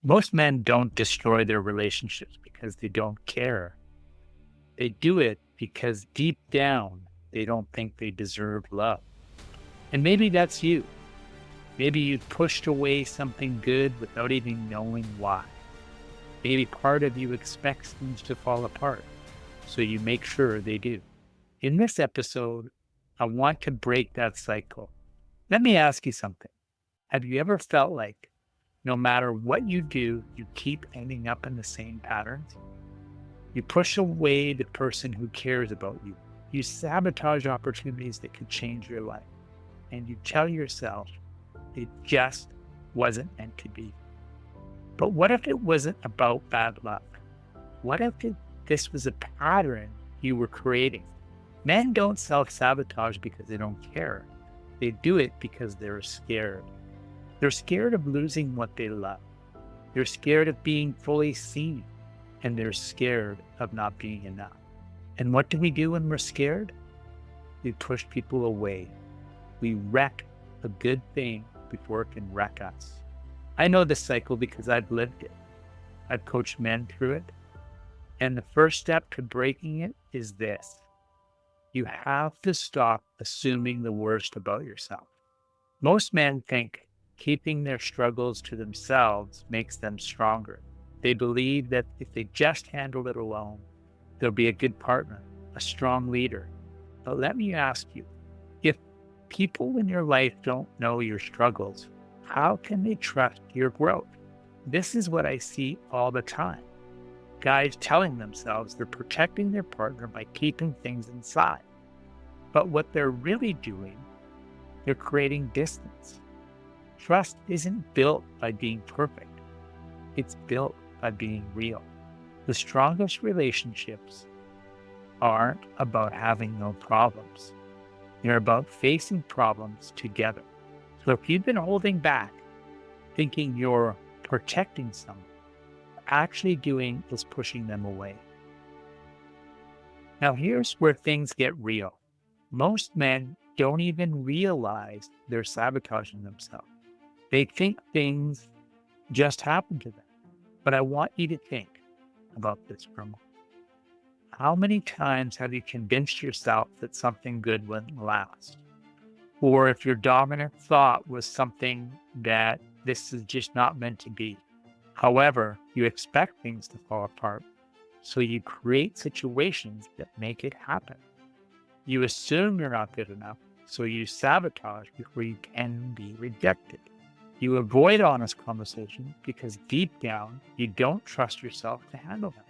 Most men don't destroy their relationships because they don't care. They do it because deep down, they don't think they deserve love. And maybe that's you. Maybe you pushed away something good without even knowing why. Maybe part of you expects things to fall apart, so you make sure they do. In this episode, I want to break that cycle. Let me ask you something. Have you ever felt like no matter what you do, you keep ending up in the same patterns? You push away the person who cares about you. You sabotage opportunities that could change your life. And you tell yourself it just wasn't meant to be. But what if it wasn't about bad luck? What if this was a pattern you were creating? Men don't self-sabotage because they don't care. They do it because they're scared. They're scared of losing what they love. They're scared of being fully seen. And they're scared of not being enough. And what do we do when we're scared? We push people away. We wreck a good thing before it can wreck us. I know this cycle because I've lived it. I've coached men through it. And the first step to breaking it is this. You have to stop assuming the worst about yourself. Most men think keeping their struggles to themselves makes them stronger. They believe that if they just handle it alone, they'll be a good partner, a strong leader. But let me ask you, if people in your life don't know your struggles, how can they trust your growth? This is what I see all the time. Guys telling themselves they're protecting their partner by keeping things inside. But what they're really doing, they're creating distance. Trust isn't built by being perfect. It's built by being real. The strongest relationships aren't about having no problems. They're about facing problems together. So if you've been holding back, thinking you're protecting someone, what you're actually doing is pushing them away. Now here's where things get real. Most men don't even realize they're sabotaging themselves. They think things just happen to them. But I want you to think about this for a moment. How many times have you convinced yourself that something good wouldn't last? Or if your dominant thought was something that this is just not meant to be. However, you expect things to fall apart, so you create situations that make it happen. You assume you're not good enough, so you sabotage before you can be rejected. You avoid honest conversation because deep down, you don't trust yourself to handle them.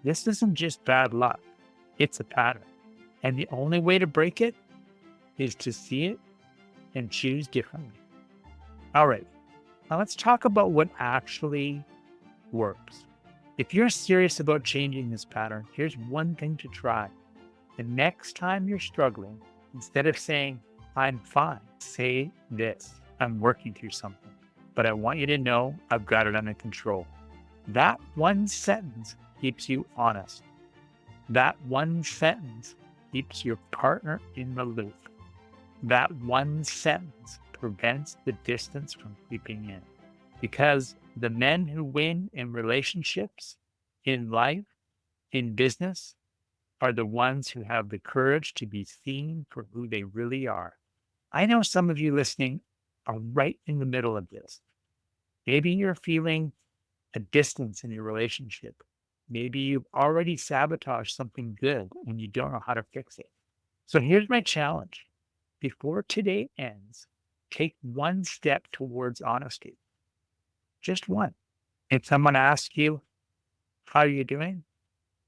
This isn't just bad luck. It's a pattern. And the only way to break it is to see it and choose differently. All right. Now let's talk about what actually works. If you're serious about changing this pattern, here's one thing to try. The next time you're struggling, instead of saying, I'm fine, say this, I'm working through something, but I want you to know I've got it under control. That one sentence keeps you honest. That one sentence keeps your partner in the loop. That one sentence prevents the distance from creeping in. Because the men who win in relationships, in life, in business, are the ones who have the courage to be seen for who they really are. I know some of you listening are right in the middle of this. Maybe you're feeling a distance in your relationship. Maybe you've already sabotaged something good and you don't know how to fix it. So here's my challenge. Before today ends, take one step towards honesty. Just one. If someone asks you, how are you doing?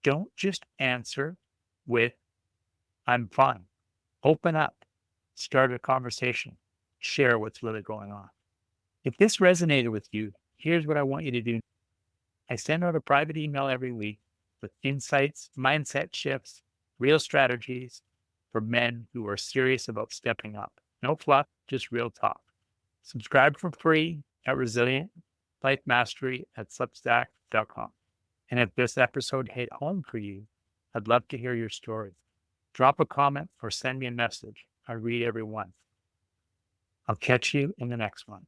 Don't just answer with, I'm fine. Open up, start a conversation, share what's really going on. If this resonated with you, here's what I want you to do. I send out a private email every week with insights, mindset shifts, real strategies for men who are serious about stepping up. No fluff, just real talk. Subscribe for free at Resilient Life Mastery at substack.com. And if this episode hit home for you, I'd love to hear your story. Drop a comment or send me a message. I read every one. I'll catch you in the next one.